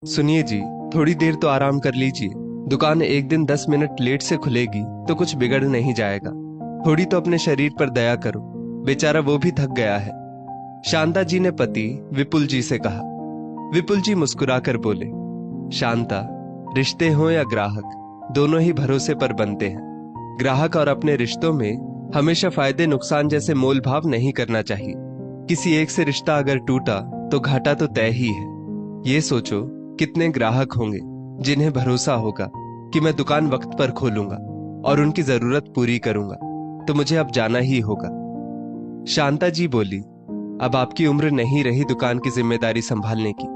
सुनिए जी, थोड़ी देर तो आराम कर लीजिए। दुकान एक दिन 10 मिनट लेट से खुलेगी तो कुछ बिगड़ नहीं जाएगा। थोड़ी तो अपने शरीर पर दया करो, बेचारा वो भी थक गया है। शांता जी ने पति विपुल जी से कहा। विपुल जी मुस्कुराकर बोले, शांता, रिश्ते हो या ग्राहक, दोनों ही भरोसे पर बनते हैं। ग्राहक और अपने रिश्तों में हमेशा फायदे नुकसान जैसे मोल भाव नहीं करना चाहिए। किसी एक से रिश्ता अगर टूटा तो घाटा तो तय ही है। ये सोचो, कितने ग्राहक होंगे जिन्हें भरोसा होगा कि मैं दुकान वक्त पर खोलूंगा और उनकी जरूरत पूरी करूंगा, तो मुझे अब जाना ही होगा। शांता जी बोली, अब आपकी उम्र नहीं रही दुकान की जिम्मेदारी संभालने की।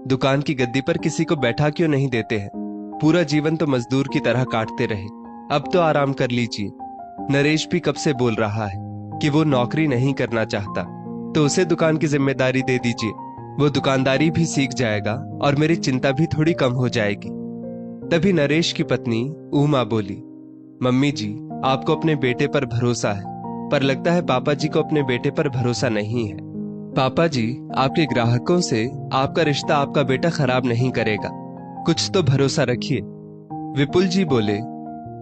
दुकान की गद्दी पर किसी को बैठा क्यों नहीं देते हैं? पूरा जीवन तो मजदूर की तरह काटते रहे, अब तो आराम कर लीजिए। नरेश भी कब से बोल रहा है कि वो नौकरी नहीं करना चाहता, तो उसे दुकान की जिम्मेदारी दे दीजिए। वो दुकानदारी भी सीख जाएगा और मेरी चिंता भी थोड़ी कम हो जाएगी। तभी नरेश की पत्नी उमा बोली, मम्मी जी, आपको अपने बेटे पर भरोसा है, पर लगता है पापा जी को अपने बेटे पर भरोसा नहीं है। पापा जी, आपके ग्राहकों से आपका रिश्ता आपका बेटा खराब नहीं करेगा, कुछ तो भरोसा रखिए। विपुल जी बोले,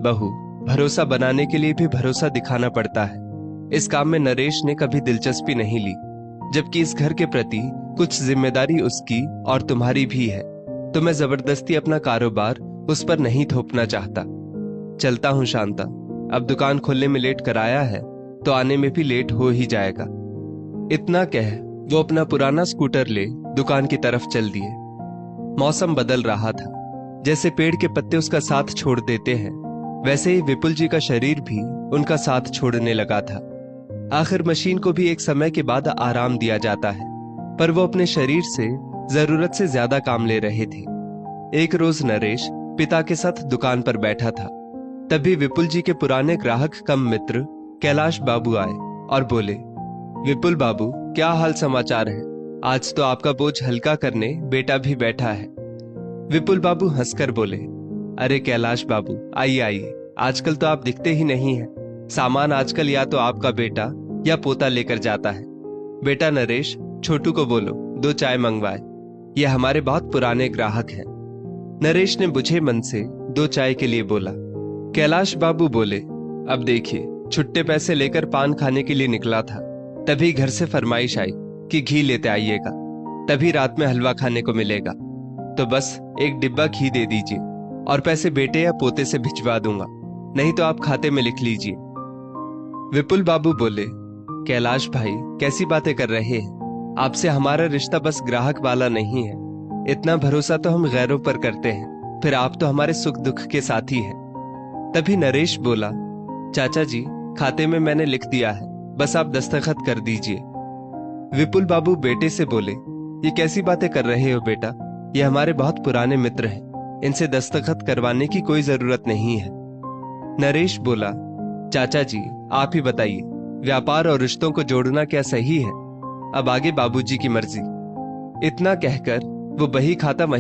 बहू, भरोसा बनाने के लिए भी भरोसा दिखाना पड़ता है। इस काम में नरेश ने कभी दिलचस्पी नहीं ली, जबकि इस घर के प्रति कुछ जिम्मेदारी उसकी और तुम्हारी भी है, तो मैं जबरदस्ती अपना कारोबार उस पर नहीं थोपना चाहता। चलता हूं शांता, अब दुकान खोलने में लेट कराया है तो आने में भी लेट हो ही जाएगा। इतना कह वो अपना पुराना स्कूटर ले दुकान की तरफ चल दिए। मौसम बदल रहा था, जैसे पेड़ के पत्ते उसका साथ छोड़ देते हैं, वैसे ही विपुल जी का शरीर भी उनका साथ छोड़ने लगा था। आखिर मशीन को भी एक समय के बाद आराम दिया जाता है, पर वो अपने शरीर से जरूरत से ज्यादा काम ले रहे थे। एक रोज नरेश पिता के साथ दुकान पर बैठा था, तभी विपुल जी के पुराने ग्राहक कम मित्र कैलाश बाबू आए और बोले, विपुल बाबू, क्या हाल समाचार है? आज तो आपका बोझ हल्का करने बेटा भी बैठा है। विपुल बाबू हंसकर बोले, अरे कैलाश बाबू, आइए आइए, आजकल तो आप दिखते ही नहीं हैं। सामान आजकल या तो आपका बेटा या पोता लेकर जाता है। बेटा नरेश, छोटू को बोलो 2 चाय मंगवाए, ये हमारे बहुत पुराने ग्राहक हैं। नरेश ने बुझे मन से 2 चाय के लिए बोला। कैलाश बाबू बोले, अब देखिए, छुट्टे पैसे लेकर पान खाने के लिए निकला था, तभी घर से फरमाइश आई कि घी लेते आइएगा, तभी रात में हलवा खाने को मिलेगा, तो बस एक डिब्बा घी दे दीजिए और पैसे बेटे या पोते से भिजवा दूंगा, नहीं तो आप खाते में लिख लीजिए। विपुल बाबू बोले, कैलाश भाई, कैसी बातें कर रहे हैं? आपसे हमारा रिश्ता बस ग्राहक वाला नहीं है, इतना भरोसा तो हम गैरों पर करते हैं, फिर आप तो हमारे सुख दुख के साथी हैं। तभी नरेश बोला, चाचा जी, खाते में मैंने लिख दिया है, बस आप दस्तखत कर दीजिए। विपुल बाबू बेटे से बोले, ये कैसी बातें कर रहे हो बेटा? ये हमारे बहुत पुराने मित्र हैं, इनसे दस्तखत करवाने की कोई जरूरत नहीं है। नरेश बोला, चाचा जी, आप ही बताइए, व्यापार और रिश्तों को जोड़ना क्या सही है? अब आगे बाबूजी की मर्जी। इतना कहकर वो बही खाता